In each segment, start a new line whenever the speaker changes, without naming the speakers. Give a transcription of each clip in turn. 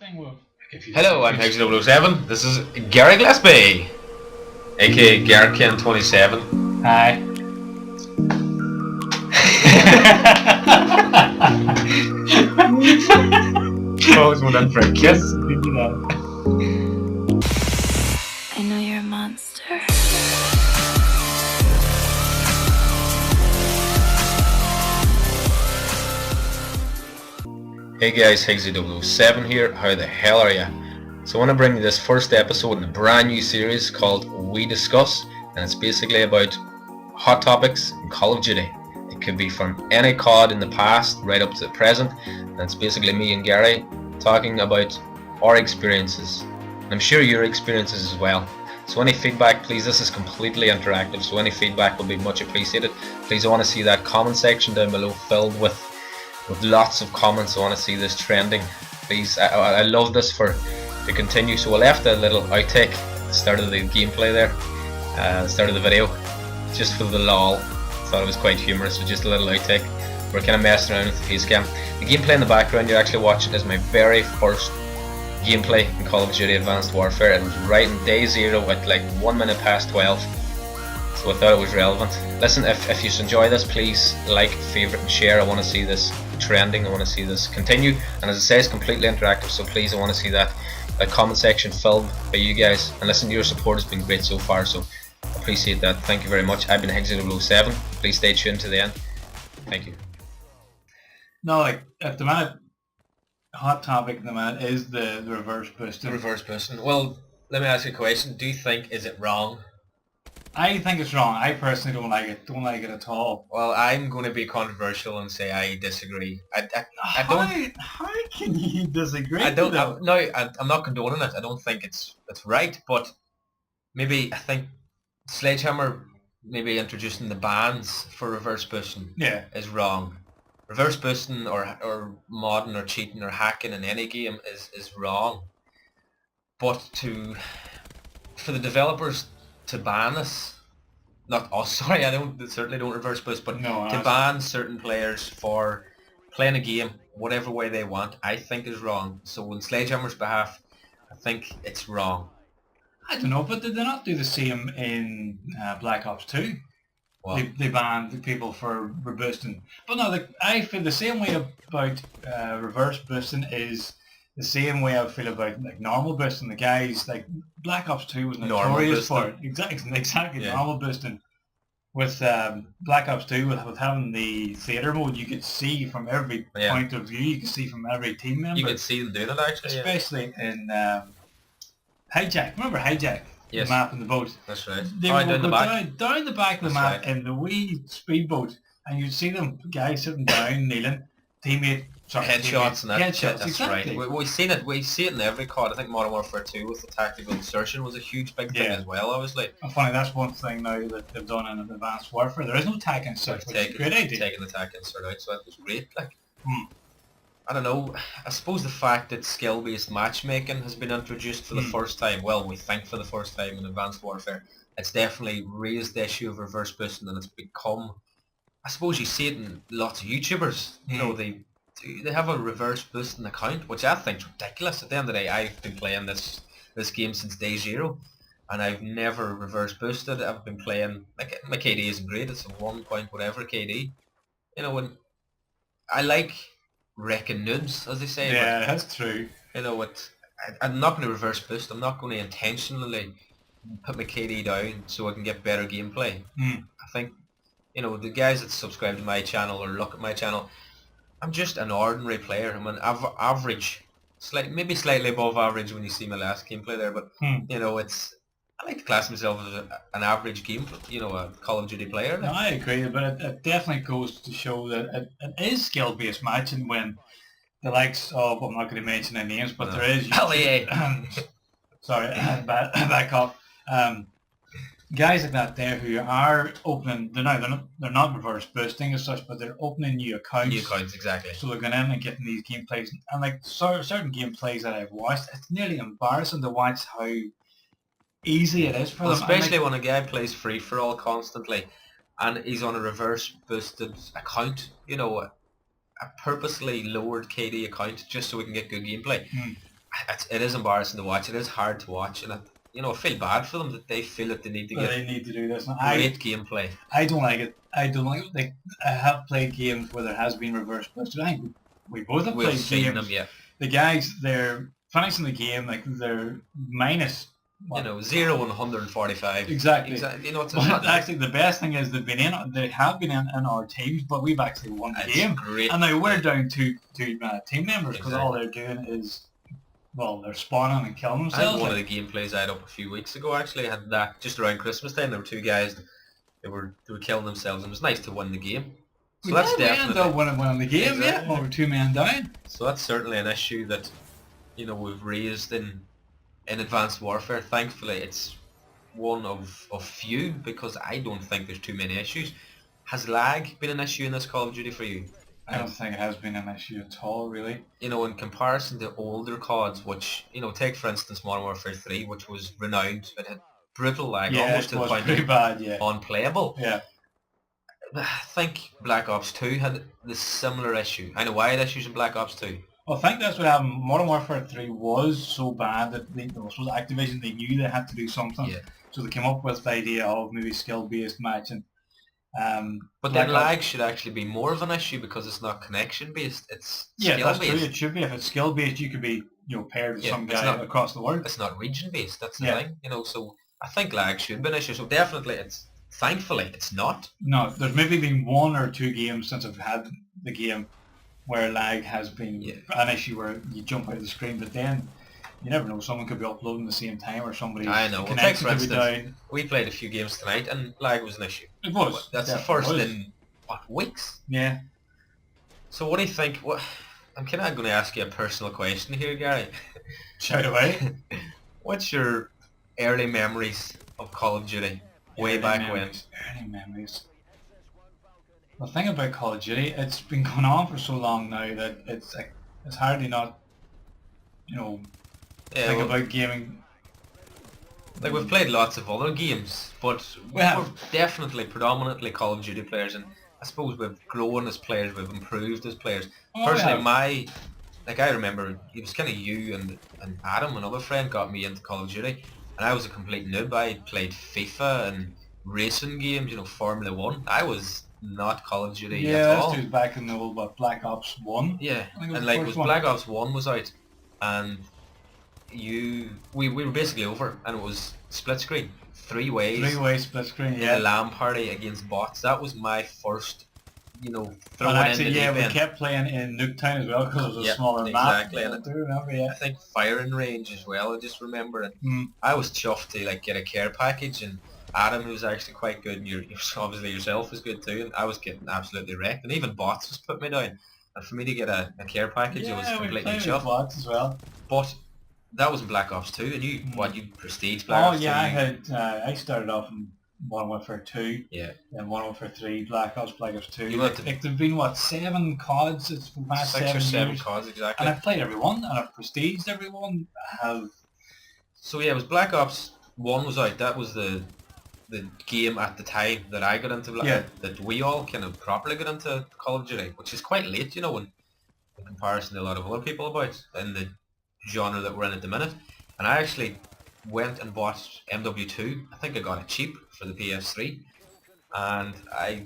thing with.
Hello, I'm Hexy007. This is Gary Gillespie, aka Garrican27.
Hi.
Always went in for a kiss.
I know you're a monster.
Hey guys, Hexy007 here. How the hell are ya? So I want to bring you this first episode in a brand new series called We Discuss, and it's basically about hot topics in Call of Duty. It could be from any COD in the past right up to the present, and it's basically me and Gary talking about our experiences. And I'm sure your experiences as well. So any feedback, please, this is completely interactive, so any feedback will be much appreciated. Please, I want to see that comment section down below filled with lots of comments. I want to see this trending. Please, I love this to continue. So I left a little outtake at the start of the gameplay there, the start of the video, just for the lol. Thought it was quite humorous, so just a little outtake. We're kind of messing around with the face cam. The gameplay in the background you're actually watching is my very first gameplay in Call of Duty Advanced Warfare. It was right in day 0 at like 1 minute past 12. So I thought it was relevant. Listen, if you enjoy this, please like, favourite and share. I want to see this trending, I want to see this continue, and as I say, it's completely interactive, so please, I want to see that comment section filled by you guys. And listen, your support has been great so far, so appreciate that. Thank you very much. I've been Hexy007. Please stay tuned to the end. Thank you.
No, like at the minute, hot topic at the minute is the reverse boosting.
Reverse boosting. Well, let me ask you a question. Do you think, is it wrong?
I think it's wrong. I personally don't like it. Don't like it at all.
Well, I'm going to be controversial and say I disagree. I don't.
How can you disagree?
I'm not condoning it. I don't think it's right, but maybe I think Sledgehammer maybe introducing the bans for reverse boosting is wrong. Reverse boosting or modding or cheating or hacking in any game is wrong. But for the developers to ban us, not us, sorry, certainly don't reverse boost, but to ban certain players for playing a game whatever way they want, I think is wrong. So on Sledgehammer's behalf, I think it's wrong.
I don't know, but did they not do the same in Black Ops 2?
What?
They banned the people for boosting. But no, I feel the same way about reverse boosting is the same way I feel about like normal boosting. The guys like Black Ops 2 was notorious for it. Exactly, normal boosting. With Black Ops 2, with having the theater mode, you could see from every point of view. You could see from every team member.
You could see them doing it actually,
especially in Hijack. Remember Hijack?
Yes.
The map and the boat.
That's right.
They would go down the back of the map in the wee speedboat, and you'd see them guys sitting down, kneeling,
headshots and that.
Headshots,
that's
exactly.
Right. We've seen it. We see it in every COD. I think Modern Warfare 2 with the tactical insertion was a huge big thing as well. Obviously.
And funny, that's one thing now that they've done in Advanced Warfare. There is no tac insert, which is a great idea.
Taking the tac insert out, so that was great. Like, I don't know. I suppose the fact that skill-based matchmaking has been introduced for the first time. Well, we think for the first time in Advanced Warfare, it's definitely raised the issue of reverse boosting, and it's become. I suppose you see it in lots of YouTubers. You know, they have a reverse boosting account, which I think is ridiculous. At the end of the day, I've been playing this game since day 0, and I've never reverse boosted. I've been playing, like, my KD isn't great, it's a 1 point whatever KD. You know, when I like wrecking noobs, as they say.
Yeah, but, that's true.
You know what? I'm not going to reverse boost. I'm not going to intentionally put my KD down so I can get better gameplay. I think, you know, the guys that subscribe to my channel or look at my channel, I'm just an ordinary player. I'm an average, maybe slightly above average when you see my last gameplay there, but you know, I like to class myself as an average a Call of Duty player.
No, I agree, but it definitely goes to show that it is skill-based matching when the likes of, I'm not going to mention any names, but there is... Sorry, back up. Guys like that there who are opening, they're not reverse boosting as such, but they're opening new accounts.
New accounts, exactly.
So they're going in and getting these gameplays, and like certain gameplays that I've watched, it's nearly embarrassing to watch how easy it is for them.
Especially when a guy plays free for all constantly and he's on a reverse boosted account, you know, a purposely lowered KD account just so we can get good gameplay. I it is embarrassing to watch. It is hard to watch, and I feel bad for them that they feel that they need to
Well,
get
they need to do this. And
great gameplay.
I don't like it. I don't like it. Like, I have played games where there has been reverse blister. I think we both have
We've
played
seen
games.
them, yeah.
The guys, they're finishing the game, like, they're minus... what?
0 and 145.
Exactly.
It's
But
not
actually, the best thing is they have been in our teams, but we've actually won the game.
great.
And now we're down to team members because all they're doing is, well, they're spawning and killing
I
themselves.
had one of the gameplays I had up a few weeks ago. Actually, I had that just around Christmas time. There were two guys. They were killing themselves, and it was nice to win the game. So that's
we ended
definitely
up winning the game,
Exactly.
yeah. Well, we're 2 men down.
so that's certainly an issue that we've raised in Advanced Warfare. Thankfully, it's one of few because I don't think there's too many issues. Has lag been an issue in this Call of Duty for you?
I don't think it has been an issue at all, really.
In comparison to older CODs, which, take for instance Modern Warfare 3, which was renowned, it had brutal lag,
Yeah,
almost
it
to the
was
point
pretty
of
bad, yeah.
unplayable.
Yeah.
I think Black Ops 2 had the similar issue. I know why had issues in Black Ops 2.
Well, I think that's what happened. Modern Warfare 3 was so bad that Activision, they knew they had to do something.
Yeah.
So they came up with the idea of maybe skill-based matching.
But then lag should actually be more of an issue because it's not connection-based, it's
Yeah, that's
skill-based.
true. It should be. If it's skill-based, you could be, paired with some
it's
guy
not-
across the world.
It's not region-based, that's the
Yeah.
thing. So I think lag should be an issue. So definitely, thankfully, it's not.
No, there's maybe been 1 or 2 games since I've had the game where lag has been an issue where you jump out of the screen, but then you never know. Someone could be uploading at the same time or somebody's
I know. Well, take
connection
for
could be
instance,
down.
we played a few games tonight and lag was an issue.
It was.
That's the
Definitely
first
was.
in, weeks?
Yeah.
So what do you think? I'm kind of going to ask you a personal question here, Gary.
Shout away.
What's your early memories of Call of Duty? Way back when?
Early memories. The thing about Call of Duty, it's been going on for so long now that it's hardly not, think about gaming.
Like we've played lots of other games, but
We have.
we're definitely predominantly Call of Duty players, and I suppose we've grown as players, we've improved as players.
Oh, we
Personally,
have.
I remember it was kind of you and Adam, another friend, got me into Call of Duty, and I was a complete noob. I played FIFA and racing games, Formula 1. I was not Call of Duty at all.
Yeah, this dude's back in the old Black Ops 1.
Yeah,
I think it was
and
the
like
first
was
one.
Black Ops 1 was out, and we were basically over, and it was split screen, 3 ways.
3-way split screen,
In
yeah.
a LAN party against bots. That was my first, throwing
And actually,
in the
yeah,
deep
we
end.
kept playing in Nuketown as well because it was a
Yeah,
smaller
exactly,
map.
and
I do remember, yeah.
I think firing range as well. I just remember it.
Mm.
I was chuffed to get a care package, and Adam, who was actually quite good, and obviously yourself was good too. And I was getting absolutely wrecked, and even bots was putting me down. And for me to get a care package, it was
Yeah, we
completely
played with
chuffed.
bots as well.
But that was in Black Ops 2, and you prestige Black Ops 2?
Yeah, I started off in Modern Warfare 2,
Yeah.
then Modern Warfare 3, Black Ops 2.
You went to-
There've been, 7 CODs? It's the past
6 or 7
years.
CODs, exactly.
And I've played every one, and I've prestiged every one. I have...
So yeah, it was Black Ops 1 was out. That was the game at the time that I got into, that we all kind of properly got into Call of Duty, which is quite late, in comparison to a lot of other people about in the genre that we're in at the minute. And I actually went and bought MW2. I think I got it cheap for the PS3, and I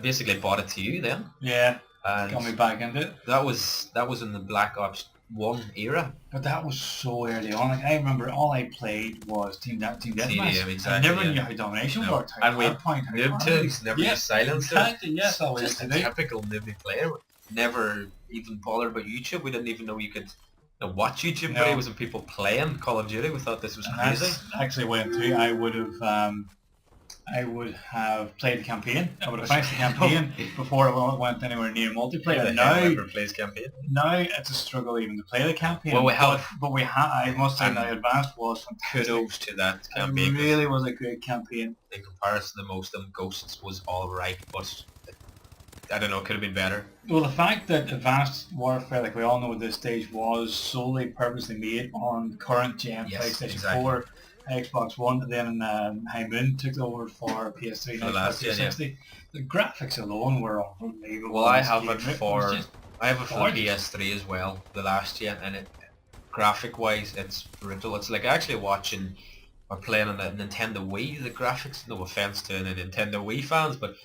basically bought it to you then.
Yeah,
And
got me back into it.
that was in the Black Ops 1 era.
But that was so early on. I remember all I played was Team Deathmatch.
TDM,
I
exactly,
never
yeah.
knew how domination
No.
worked. How
And we
hardpoint, how
Noob
armory.
tunes, never
Yeah,
used silencer.
exactly, yes, all we
Just a
used to do.
typical newbie player. Never even bothered about YouTube. We didn't even know you could watch YouTube
No.
videos and people playing Call of Duty. We thought this was
And
crazy.
that's actually went through. I would have played the campaign. I would have finished the campaign before I went anywhere near multiplayer.
Who the
Now,
hell ever plays campaign?
now it's a struggle even to play the campaign.
Well, we have-
but we have. I must say,
And
now Advanced was fantastic.
Kudos to that
It
campaign. 'Cause
really was a great campaign.
in comparison to most of them, Ghosts was alright, but I don't know, could have been better.
Well, the fact that Advanced Warfare, like we all know at this stage, was solely purposely made on current gen
Yes,
PlayStation
exactly.
4, Xbox One, and then High Moon took over for PS3 and
For the
Xbox
last gen,
360. The graphics alone were unbelievable.
Well, I
in this
have
game.
it
was
for
just
I have it for
gorgeous.
PS3 as well, the last gen, and graphic-wise, it's brutal. It's like actually watching or playing on a Nintendo Wii. The graphics, no offense to any Nintendo Wii fans, but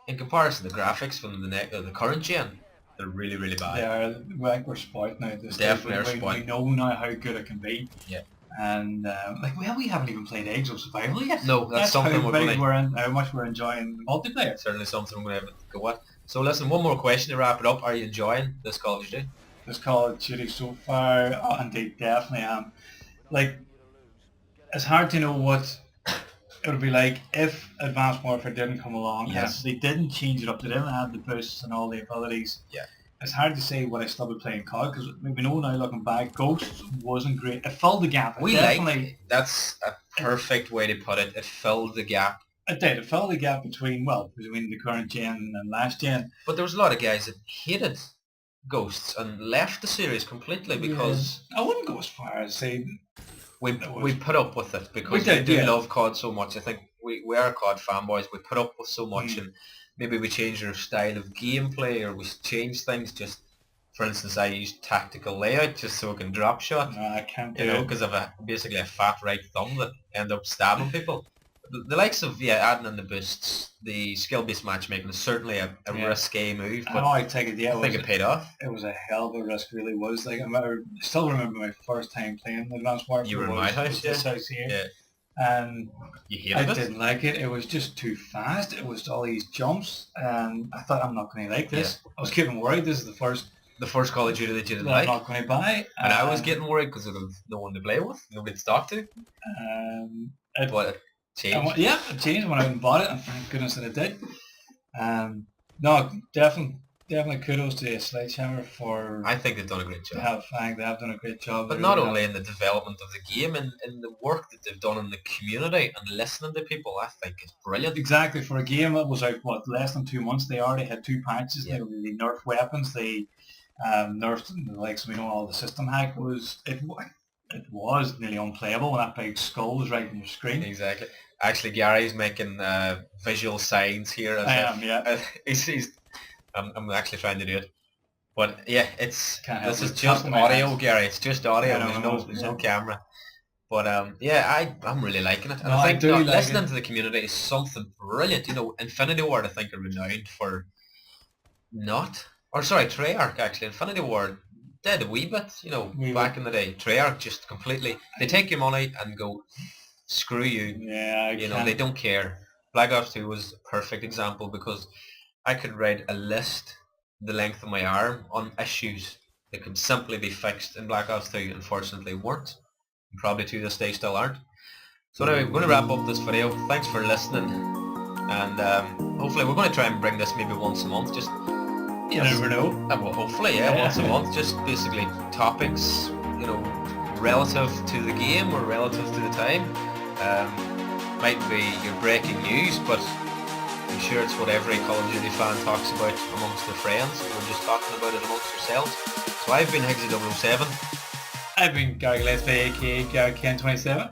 in comparison, the graphics from the current gen, they're really, really bad.
They are, like, we're spoiled now. This
Definitely are
we
spoiled.
know now how good it can be.
Yeah.
And we haven't even played Eggs of Survival yet.
No, that's something
how
we're going to...
how much we're enjoying the multiplayer.
Certainly something we're going to go at. So listen, one more question to wrap it up. Are you enjoying this Call of Duty?
This Call of Duty so far, oh, indeed, definitely am. Like, it's hard to know what it would be like if Advanced Warfare didn't come along.
Yes.
They didn't change it up. They didn't add the boosts and all the abilities.
Yeah.
It's hard to say would I still be playing COD because we know now looking back, Ghost wasn't great. It filled the gap.
That's a perfect way to put it. It filled the gap.
It did. It filled the gap between the current gen and last gen.
But there was a lot of guys that hated Ghosts and left the series completely because...
I wouldn't go as far as say...
We put up with it because we do love COD so much. I think we are COD fanboys. We put up with so much and maybe we changed our style of gameplay or we changed things. Just, for instance, I used tactical layout just so I can drop shot.
No, I can't do
it. Because of basically a fat right thumb that end up stabbing people. The likes of adding in the boosts, the skill-based matchmaking is certainly a risque move, but
I take it.
I think it paid off.
It was a hell of a risk, really was. Like I still remember my first time playing Advanced Warfare.
You were in my house,
this house here.
Yeah.
And
you hated
I didn't like it. It was just too fast. It was all these jumps, and I thought I'm not going to like this. I was getting worried. This is the first Call of Duty that you didn't like. I'm not going to buy.
And I was getting worried because of no one to play with, nobody to talk to. But changed.
It changed when I went and bought it, and thank goodness that it did. No, definitely kudos to Sledgehammer for...
I think they've done a great job.
They have done a great job.
But not only in the development of the game, in the work that they've done in the community and listening to people, I think is brilliant.
Exactly. For a game that was out, less than 2 months, they already had 2 patches. They nerfed weapons. They nerfed the likes, all the system hack. It was nearly unplayable when that big skull was right on your screen.
Exactly. Actually, Gary's making visual signs here. I'm actually trying to do it. But yeah, this is just audio, Gary. It's just audio. There's no camera. But I'm really liking it. And I think listening to the community is something brilliant. Infinity Ward, I think, are renowned for Treyarch actually. Infinity Ward did a wee bit, back in the day. Treyarch just completely, they take your money and go, screw you.
Yeah,
they don't care. Black Ops 2 was a perfect example because I could write a list the length of my arm on issues that could simply be fixed in Black Ops 2. Unfortunately weren't. And probably to this day still aren't. So anyway, we're going to wrap up this video. Thanks for listening. And hopefully we're going to try and bring this maybe once a month. Just
you never know.
Well, hopefully, once a month. Just basically topics, relative to the game or relative to the time. Might be your breaking news, but I'm sure it's what every Call of Duty fan talks about amongst their friends. We're just talking about it amongst ourselves. So I've been Higgsy007.
I've been Gary Gillespie, aka Gary Ken27.